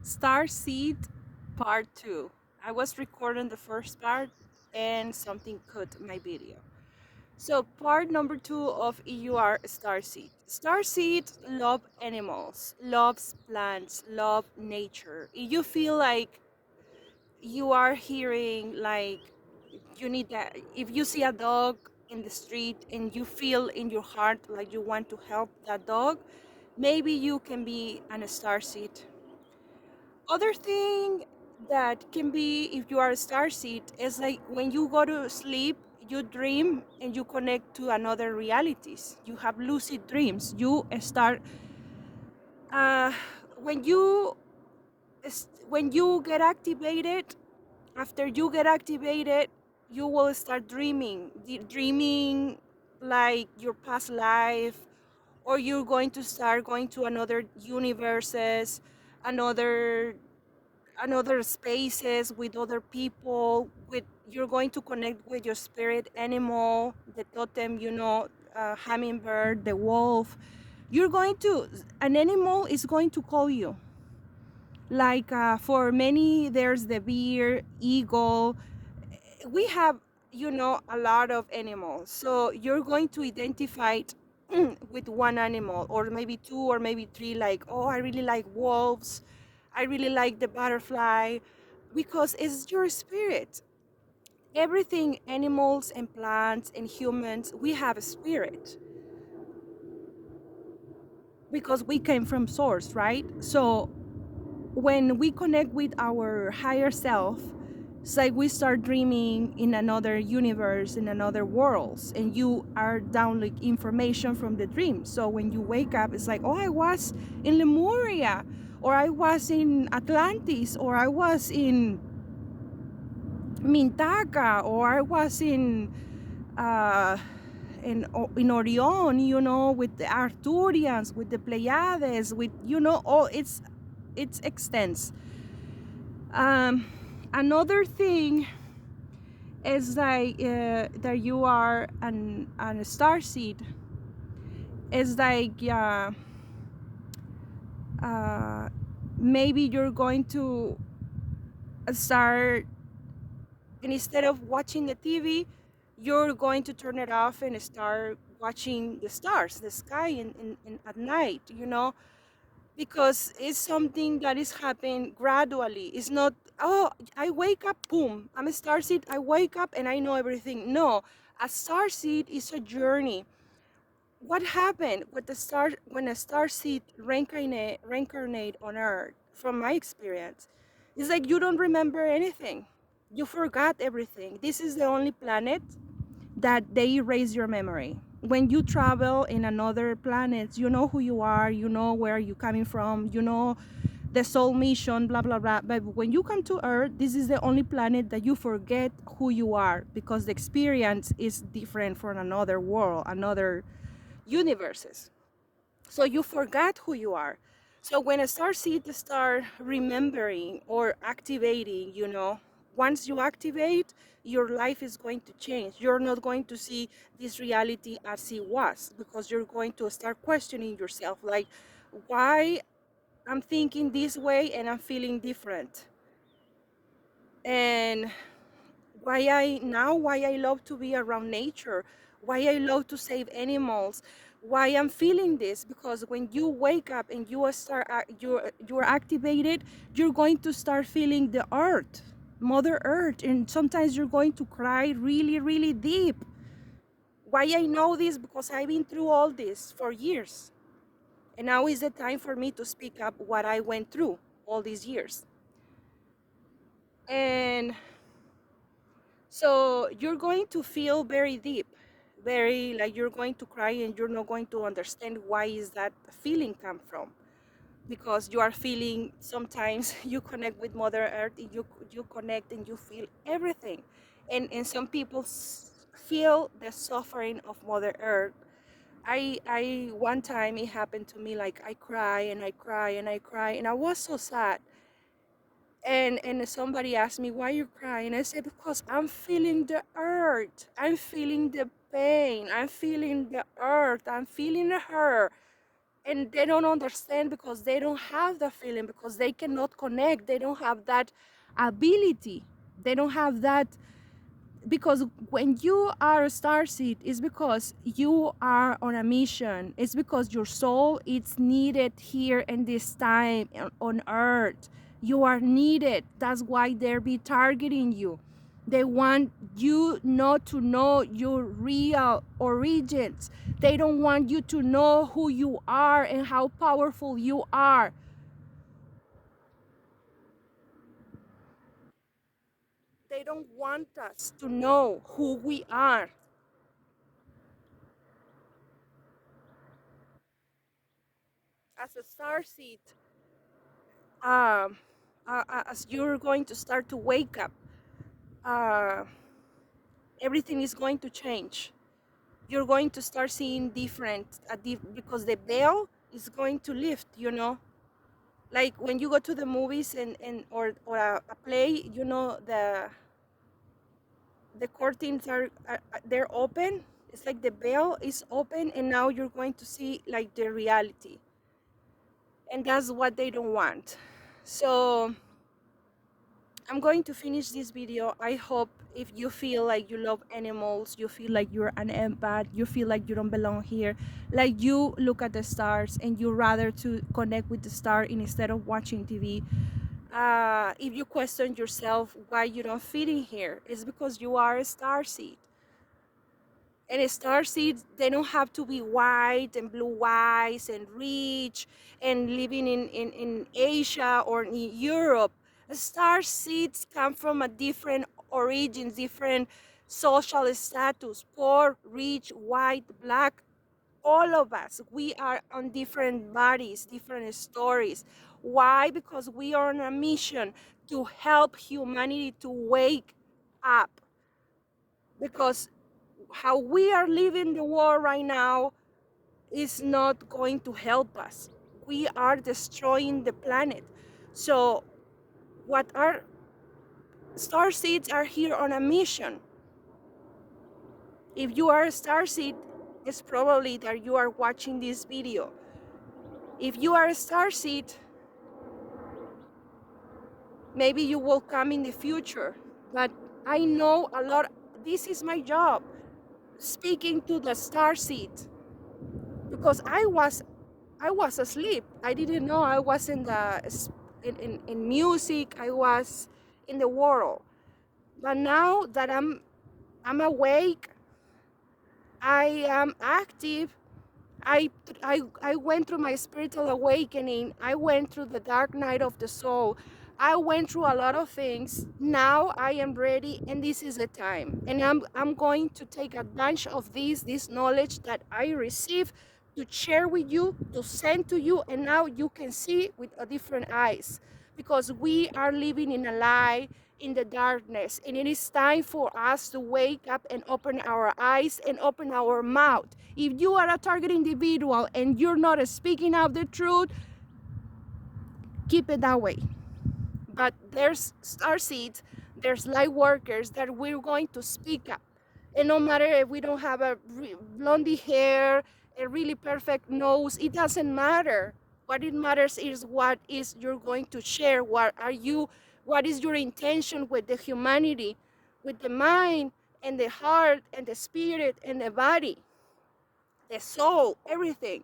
Starseed Part 2. I was recording the first part and something cut my video. So part number 2 of EUR Starseed. Starseed love animals, loves plants, love nature. If you feel like you are hearing like you need that, if you see a dog in the street and you feel in your heart like you want to help that dog, maybe you can be an starseed. Other thing that can be if you are a starseed is like when you go to sleep, you dream and you connect to another realities. You have lucid dreams. You start uh, when you when you get activated. After you get activated, you will start dreaming. Dreaming like your past life, or you're going to start going to another universes, another another spaces with other people. With you're going to connect with your spirit animal, the totem, hummingbird, the wolf. You're going to An animal is going to call you. Like for many, there's the bear, eagle. We have a lot of animals, so you're going to identify with one animal or maybe two or maybe three, like, oh, I really like wolves, I really like the butterfly, because it's your spirit. Everything, animals and plants and humans, we have a spirit because we came from source, right? So when we connect with our higher self, it's like we start dreaming in another universe, in another worlds, and you are downloading information from the dream. So when you wake up, it's like, oh, I was in Lemuria, or I was in Atlantis, or I was in Mintaka, or I was uh, in Orion, with the Arcturians, with the Pleiades, with all its extents. Um, Another thing is like that you are an star seed. Is like uh, maybe you're going to start, and instead of watching the TV, you're going to turn it off and start watching the stars, the sky at night. Because it's something that is happening gradually. It's not, oh, I wake up, boom, I'm a starseed, I wake up and I know everything. No, a starseed is a journey. What happened with the star when a starseed reincarnate on Earth? From my experience, it's like you don't remember anything. You forgot everything. This is the only planet that they erase your memory. When you travel in another planet, you know who you are, you know where you're coming from, you know the soul mission, blah, blah, blah. But when you come to Earth, this is the only planet that you forget who you are because the experience is different from another world, another universes. So you forgot who you are. So when a star seed start remembering or activating, once you activate, your life is going to change. You're not going to see this reality as it was, because you're going to start questioning yourself, like, why I'm thinking this way and I'm feeling different. And why I love to be around nature, why I love to save animals, why I'm feeling this. Because when you wake up and you're activated, you're going to start feeling the earth, Mother Earth, and sometimes you're going to cry really, really deep. Why I know this? Because I've been through all this for years. And now is the time for me to speak up what I went through all these years. And so you're going to feel very deep, very like you're going to cry, and you're not going to understand why is that feeling come from. Because you are feeling, sometimes you connect with Mother Earth, and you connect and you feel everything. And some people feel the suffering of Mother Earth. I one time it happened to me, like I cry and I cry and I cry, and I was so sad. And somebody asked me, why you crying? I said, because I'm feeling the earth, I'm feeling the pain, I'm feeling the earth, I'm feeling her. and they don't understand because they don't have the feeling, because they cannot connect, they don't have that ability, they don't have that. Because when you are a starseed, it's because you are on a mission, it's because your soul is needed here in this time on earth. You are needed, that's why they're be targeting you. They want you not to know your real origins. They don't want you to know who you are and how powerful you are. They don't want us to know who we are. As a starseed, um, as you're going to start to wake up, uh, everything is going to change. You're going to start seeing different, because the veil is going to lift, you know? Like when you go to the movies or a play, you know, the curtains they're open. It's like the veil is open, and now you're going to see like the reality. And that's what they don't want. So I'm going to finish this video. I hope if you feel like you love animals, you feel like you're an empath, you feel like you don't belong here, like you look at the stars and you rather to connect with the star instead of watching TV. If you question yourself why you don't fit in here, it's because you are a star seed. And star seeds, they don't have to be white and blue eyes and rich and living in Asia or in Europe. Star seeds come from a different origins, different social status, poor, rich, white, black. All of us, we are on different bodies, different stories. Why? Because we are on a mission to help humanity to wake up. Because how we are living the world right now is not going to help us. We are destroying the planet. So what our star seeds are here on a mission. If you are a star seed, it's probably that you are watching this video. If you are a star seed, maybe you will come in the future. But I know a lot, this is my job, speaking to the star seed, because I was asleep. I didn't know I was in music. I was in the world. But now that I'm awake, I am active. I went through my spiritual awakening. I went through the dark night of the soul. I went through a lot of things. Now I am ready, and this is the time. And I'm going to take advantage of this knowledge that I received, to share with you, to send to you, and now you can see with a different eyes. Because we are living in a lie, in the darkness, and it is time for us to wake up and open our eyes and open our mouth. If you are a target individual and you're not speaking out the truth, keep it that way. But there's star seeds, there's light workers that we're going to speak up. And no matter if we don't have a blondie hair, a really perfect nose, it doesn't matter. What it matters is what is you're going to share. What is your intention with the humanity, with the mind and the heart and the spirit and the body, the soul, everything.